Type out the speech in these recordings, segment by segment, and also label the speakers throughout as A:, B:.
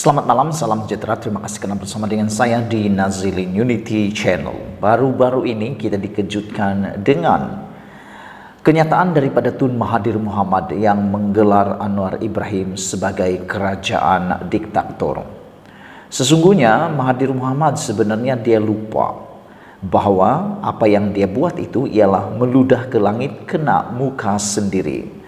A: Selamat malam, salam sejahtera. Terima kasih karena bersama dengan saya di Nazilin Unity Channel. Baru-baru ini kita dikejutkan dengan kenyataan daripada Tun Mahathir Mohamad yang menggelar Anwar Ibrahim sebagai kerajaan diktator. Sesungguhnya Mahathir Mohamad sebenarnya dia lupa bahwa apa yang dia buat itu ialah meludah ke langit kena muka sendiri.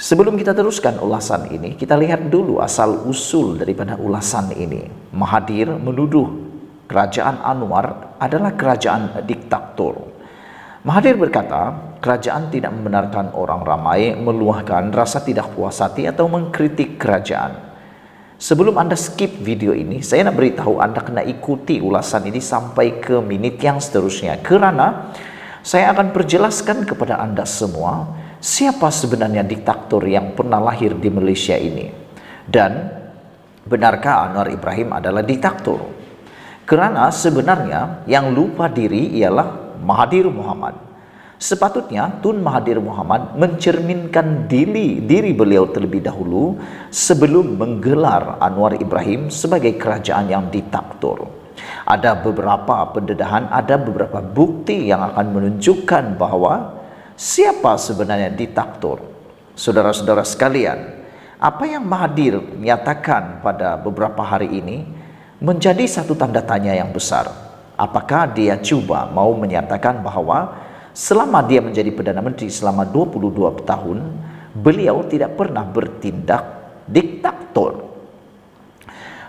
A: Sebelum kita teruskan ulasan ini, kita lihat dulu asal-usul daripada ulasan ini. Mahathir menuduh kerajaan Anwar adalah kerajaan diktator. Mahathir berkata, kerajaan tidak membenarkan orang ramai meluahkan rasa tidak puas hati atau mengkritik kerajaan. Sebelum Anda skip video ini, saya nak beritahu Anda kena ikuti ulasan ini sampai ke menit yang seterusnya. Kerana saya akan perjelaskan kepada Anda semua siapa sebenarnya diktator yang pernah lahir di Malaysia ini. Dan benarkah Anwar Ibrahim adalah diktator? Kerana sebenarnya yang lupa diri ialah Mahathir Mohamad. Sepatutnya Tun Mahathir Mohamad mencerminkan diri beliau terlebih dahulu sebelum menggelar Anwar Ibrahim sebagai kerajaan yang diktator. Ada beberapa pendedahan, ada beberapa bukti yang akan menunjukkan bahwa siapa sebenarnya diktator. Saudara-saudara sekalian, apa yang Mahathir nyatakan pada beberapa hari ini menjadi satu tanda tanya yang besar. Apakah dia cuba mau menyatakan bahwa selama dia menjadi Perdana Menteri selama 22 tahun, beliau tidak pernah bertindak diktator?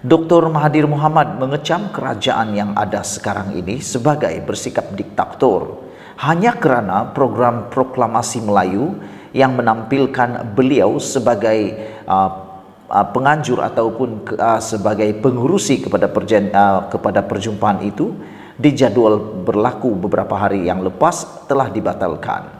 A: Dr. Mahathir Mohamad mengecam kerajaan yang ada sekarang ini sebagai bersikap diktator hanya kerana program proklamasi Melayu yang menampilkan beliau sebagai penganjur ataupun sebagai pengurusi kepada perjumpaan itu dijadwal berlaku beberapa hari yang lepas telah dibatalkan.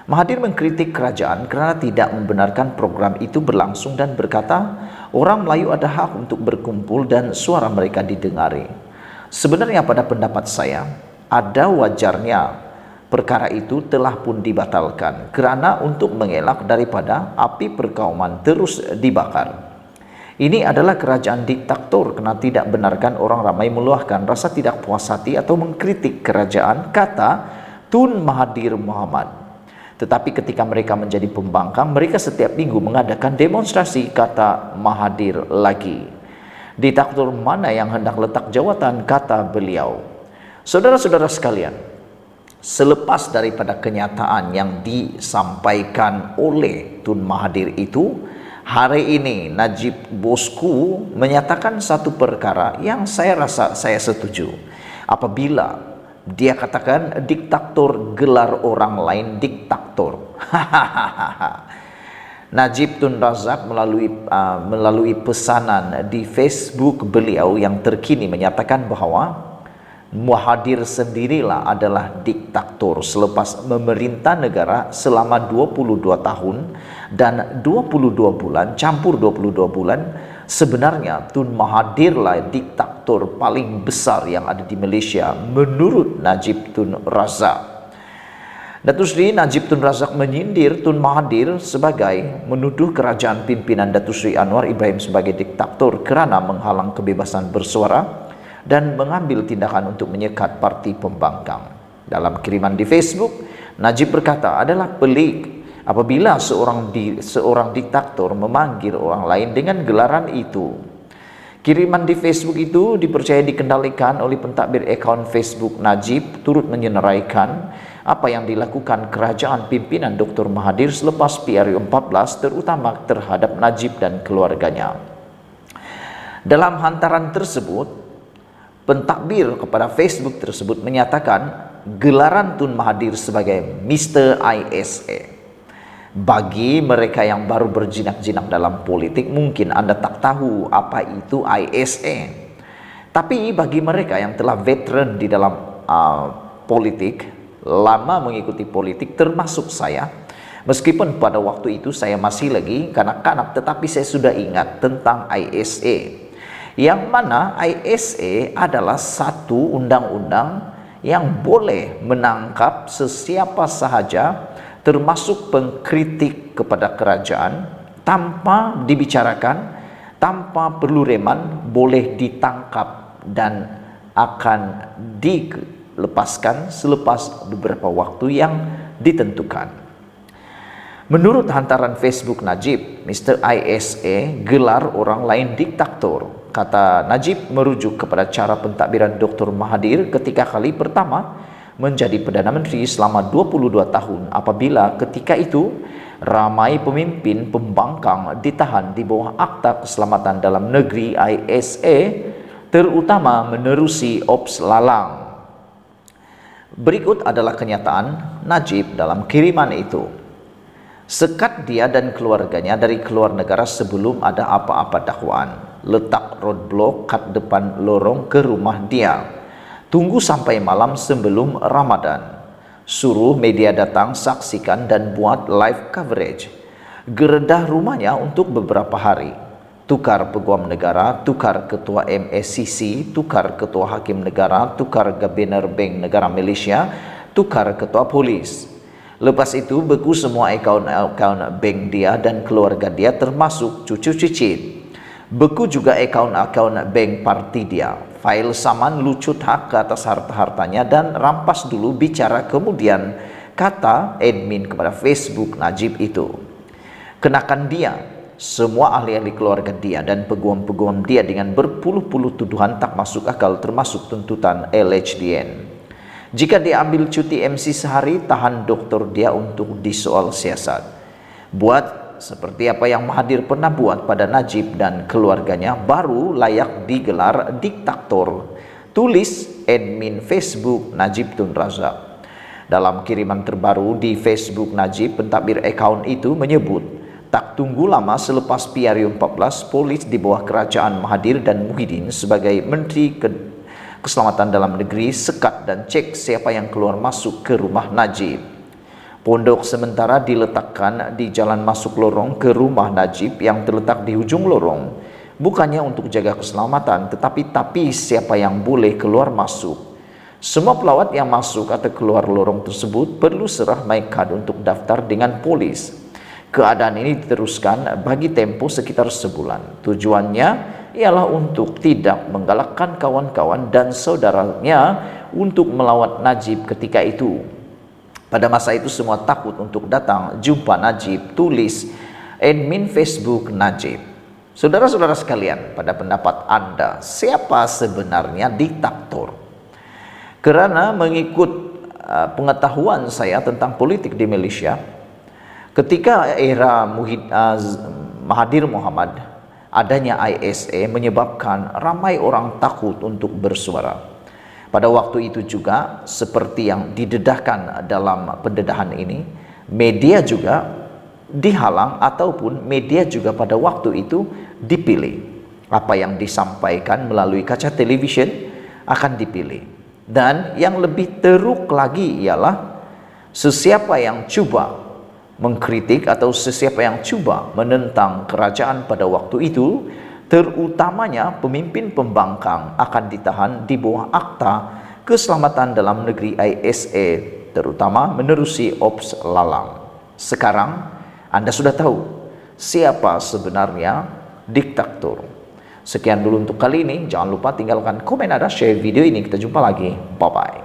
A: Mahathir mengkritik kerajaan kerana tidak membenarkan program itu berlangsung dan berkata orang Melayu ada hak untuk berkumpul dan suara mereka didengari. Sebenarnya pada pendapat saya ada wajarnya perkara itu telah pun dibatalkan kerana untuk mengelak daripada api perkauman terus dibakar. Ini adalah kerajaan diktator kerana tidak benarkan orang ramai meluahkan rasa tidak puas hati atau mengkritik kerajaan, kata Tun Mahathir Mohamad. Tetapi ketika mereka menjadi pembangkang, mereka setiap minggu mengadakan demonstrasi, kata Mahathir lagi. Diktator mana yang hendak letak jawatan, kata beliau. Saudara-saudara sekalian, selepas daripada kenyataan yang disampaikan oleh Tun Mahathir itu, hari ini Najib bosku menyatakan satu perkara yang saya rasa saya setuju. Apabila dia katakan diktator gelar orang lain diktator. Najib Tun Razak melalui pesanan di Facebook beliau yang terkini menyatakan bahwa Mahathir sendirilah adalah diktator selepas memerintah negara selama 22 tahun dan 22 bulan, campur 22 bulan. Sebenarnya Tun Mahathir lah diktator paling besar yang ada di Malaysia menurut Najib Tun Razak. Datuk Seri Najib Tun Razak menyindir Tun Mahathir sebagai menuduh kerajaan pimpinan Datuk Seri Anwar Ibrahim sebagai diktator kerana menghalang kebebasan bersuara dan mengambil tindakan untuk menyekat parti pembangkang. Dalam kiriman di Facebook, Najib berkata adalah pelik apabila seorang diktator memanggil orang lain dengan gelaran itu. Kiriman di Facebook itu dipercaya dikendalikan oleh pentadbir akaun Facebook Najib, turut menyenaraikan apa yang dilakukan kerajaan pimpinan Dr. Mahathir selepas PRU14 terutama terhadap Najib dan keluarganya. Dalam hantaran tersebut, pentadbir kepada Facebook tersebut menyatakan gelaran Tun Mahathir sebagai Mr. ISA. Bagi mereka yang baru berjinak-jinak dalam politik, mungkin Anda tak tahu apa itu ISA. Tapi bagi mereka yang telah veteran di dalam politik, lama mengikuti politik termasuk saya, meskipun pada waktu itu saya masih lagi kanak-kanak, tetapi saya sudah ingat tentang ISA. Yang mana ISA adalah satu undang-undang yang boleh menangkap sesiapa sahaja termasuk pengkritik kepada kerajaan tanpa dibicarakan, tanpa perlu reman boleh ditangkap dan akan dilepaskan selepas beberapa waktu yang ditentukan. Menurut hantaran Facebook Najib, Mr. ISA gelar orang lain diktator. Kata Najib merujuk kepada cara pentadbiran Dr. Mahathir ketika kali pertama menjadi Perdana Menteri selama 22 tahun, apabila ketika itu ramai pemimpin pembangkang ditahan di bawah Akta Keselamatan Dalam Negeri ISA, terutama menerusi Ops Lalang. Berikut adalah kenyataan Najib dalam kiriman itu. Sekat dia dan keluarganya dari keluar negara sebelum ada apa-apa dakwaan. Letak roadblock kat depan lorong ke rumah dia. Tunggu sampai malam sebelum Ramadan. Suruh media datang, saksikan dan buat live coverage. Geredah rumahnya untuk beberapa hari. Tukar peguam negara, tukar ketua MSCC, tukar ketua hakim negara, tukar Gubernur Bank Negara Malaysia, tukar ketua polis. Lepas itu beku semua akaun-akaun bank dia dan keluarga dia termasuk cucu cicit. Beku juga akaun-akaun bank parti dia. Fail saman lucut hak ke atas harta-hartanya dan rampas dulu bicara kemudian, kata admin kepada Facebook Najib itu. Kenakan dia, semua ahli-ahli keluarga dia dan peguam-peguam dia dengan berpuluh-puluh tuduhan tak masuk akal termasuk tuntutan LHDN. Jika dia ambil cuti MC sehari, tahan doktor dia untuk disoal siasat. Buat seperti apa yang Mahathir pernah buat pada Najib dan keluarganya, baru layak digelar diktator. Tulis admin Facebook Najib Tun Razak. Dalam kiriman terbaru di Facebook Najib, pentadbir akaun itu menyebut, tak tunggu lama selepas PRU 14, polis di bawah kerajaan Mahathir dan Muhyiddin sebagai Menteri Keselamatan Dalam Negeri sekat dan cek siapa yang keluar masuk ke rumah Najib. Pondok sementara diletakkan di jalan masuk lorong ke rumah Najib yang terletak di ujung lorong. Bukannya untuk jaga keselamatan, tetapi siapa yang boleh keluar masuk. Semua pelawat yang masuk atau keluar lorong tersebut perlu serah my card untuk daftar dengan polis. Keadaan ini diteruskan bagi tempoh sekitar sebulan. Tujuannya ialah untuk tidak menggalakkan kawan-kawan dan saudaranya untuk melawat Najib ketika itu. Pada masa itu semua takut untuk datang jumpa Najib, tulis admin Facebook Najib. Saudara-saudara sekalian, pada pendapat Anda, siapa sebenarnya diktator? Karena mengikut pengetahuan saya tentang politik di Malaysia, ketika era Mahathir Mohamad, adanya ISA menyebabkan ramai orang takut untuk bersuara. Pada waktu itu juga, seperti yang didedahkan dalam pendedahan ini, media juga dihalang ataupun media juga pada waktu itu dipilih. Apa yang disampaikan melalui kaca televisyen akan dipilih. Dan yang lebih teruk lagi ialah sesiapa yang cuba mengkritik atau sesiapa yang cuba menentang kerajaan pada waktu itu, terutamanya pemimpin pembangkang, akan ditahan di bawah Akta Keselamatan Dalam Negeri ISA, terutama menerusi Ops Lalang. Sekarang Anda sudah tahu siapa sebenarnya diktator. Sekian dulu untuk kali ini. Jangan lupa tinggalkan komen Anda, share video ini. Kita jumpa lagi. Bye-bye.